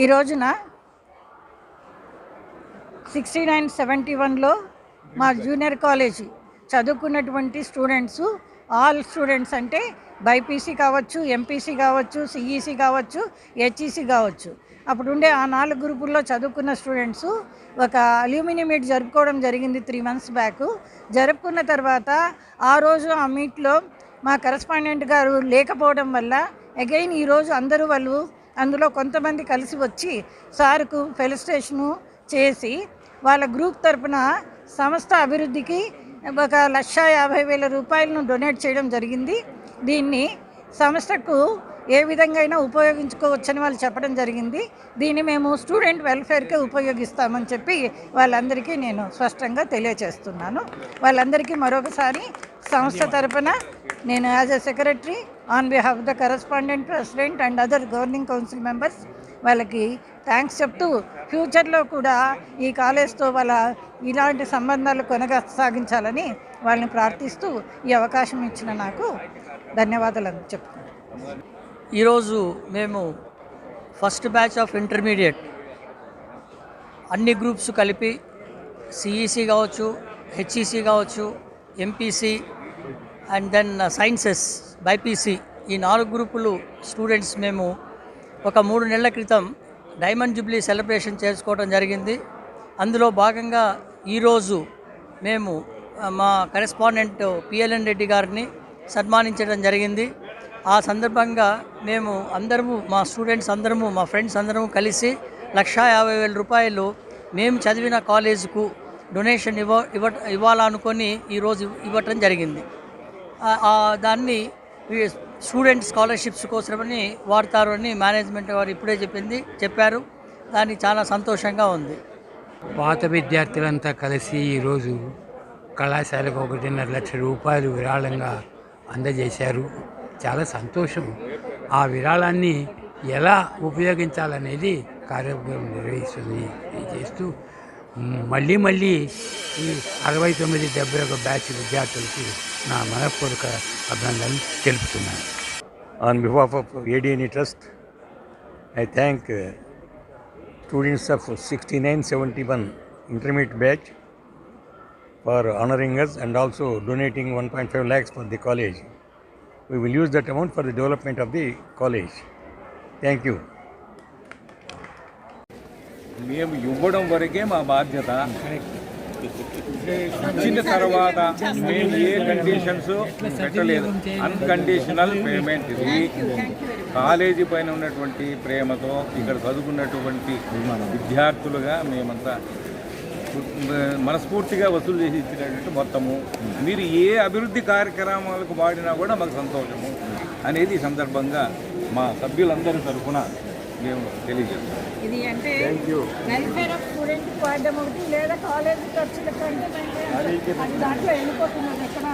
ఈ రోజున 6971లో మా జూనియర్ కాలేజీ చదువుకున్నటువంటి స్టూడెంట్స్, ఆల్ స్టూడెంట్స్ అంటే బైపీసీ కావచ్చు, ఎంపీసీ కావచ్చు, సిఈసీ కావచ్చు, హెచ్ఈసీ కావచ్చు, అప్పుడుండే ఆ 4 గ్రూపుల్లో చదువుకున్న స్టూడెంట్స్ ఒక అల్యూమినియం మీట్ జరుపుకోవడం జరిగింది 3 months బ్యాక్. జరుపుకున్న తర్వాత ఆ రోజు ఆ మీట్లో మా కరెస్పాండెంట్ గారు లేకపోవడం వల్ల అగైన్ ఈరోజు అందరూ వాళ్ళు అందులో కొంతమంది కలిసి వచ్చి సార్కు ఫెలిసిటేషను చేసి వాళ్ళ గ్రూప్ తరపున సంస్థ అభివృద్ధికి 1,50,000 రూపాయలను డొనేట్ చేయడం జరిగింది. దీన్ని సంస్థకు ఏ విధంగా అయినా ఉపయోగించుకోవచ్చని వాళ్ళు చెప్పడం జరిగింది. దీన్ని మేము స్టూడెంట్ వెల్ఫేర్కే ఉపయోగిస్తామని చెప్పి వాళ్ళందరికీ నేను స్పష్టంగా తెలియచేస్తున్నాను. వాళ్ళందరికీ మరొకసారి సంస్థ తరపున నేను as a secretary on behalf the correspondent, president and other governing council members వాళ్ళకి థ్యాంక్స్ చెప్తూ ఫ్యూచర్లో కూడా ఈ కాలేజ్తో వాళ్ళ ఇలాంటి సంబంధాలు కొనసాగించాలని వాళ్ళని ప్రార్థిస్తూ ఈ అవకాశం ఇచ్చిన నాకు ధన్యవాదాలు చెప్తున్నాను. ఈరోజు మేము ఫస్ట్ బ్యాచ్ ఆఫ్ ఇంటర్మీడియట్ అన్ని గ్రూప్స్ కలిపి సిఈసి కావచ్చు, హెచ్ఈసి కావచ్చు, MPC and then sciences, BiPC ఈ 4 గ్రూపులు స్టూడెంట్స్ మేము ఒక 3 నెలల క్రితం డైమండ్ జూబ్లీ సెలబ్రేషన్ చేసుకోవడం జరిగింది. అందులో భాగంగా ఈరోజు మేము మా కరెస్పాండెంట్ పిఎల్ఎన్ రెడ్డి గారిని సన్మానించడం జరిగింది. ఆ సందర్భంగా మేము అందరము, మా స్టూడెంట్స్ అందరము, మా ఫ్రెండ్స్ అందరము కలిసి 1,50,000 రూపాయలు మేము చదివిన కాలేజీకు డొనేషన్ ఇవ్వాలనుకొని ఈరోజు ఇవ్వటం జరిగింది. దాన్ని స్టూడెంట్ స్కాలర్షిప్స్ కోసమని వాడతారు అని మేనేజ్మెంట్ వారు ఇప్పుడే చెప్పారు. దానికి చాలా సంతోషంగా ఉంది. పాత విద్యార్థులంతా కలిసి ఈరోజు కళాశాలకు 1.5 లక్షల రూపాయలు విరాళంగా అందజేశారు. చాలా సంతోషం. ఆ విరాళాన్ని ఎలా ఉపయోగించాలనేది కార్యక్రమం నిర్వహిస్తుంది చేస్తూ మళ్ళీ ఈ 69-71 బ్యాచ్ విద్యార్థులకి నా మనపూర్వక అభినందనలు తెలుపుతున్నాను. On behalf of ADNE Trust, I thank students of 6971 intermediate batch for honoring us and also donating 1.5 lakhs for the college. We will use that amount for the development of the college. Thank you. మేము ఇవ్వడం వరకే మా బాధ్యత. ఇచ్చిన తర్వాత మేము ఏ conditions పెట్టలేదు. Unconditional payment. ఇది కాలేజీ పైన ఉన్నటువంటి ప్రేమతో ఇక్కడ చదువుకున్నటువంటి విద్యార్థులుగా మేమంతా మనస్ఫూర్తిగా వసూలు చేసి ఇచ్చినటువంటి మొత్తము. మీరు ఏ అభివృద్ధి కార్యక్రమాలకు వాడినా కూడా మాకు సంతోషము అనేది ఈ సందర్భంగా మా సభ్యులందరి తరఫున మేము తెలియజేస్తాం. ఇది అంటే వెల్ఫేర్ ఆఫ్ స్టూడెంట్ వాడడం ఒకటి, లేదా కాలేజ్ ఖర్చుల కంటే అది దాంట్లో వెళ్ళిపోతున్నారు. ఎక్కడ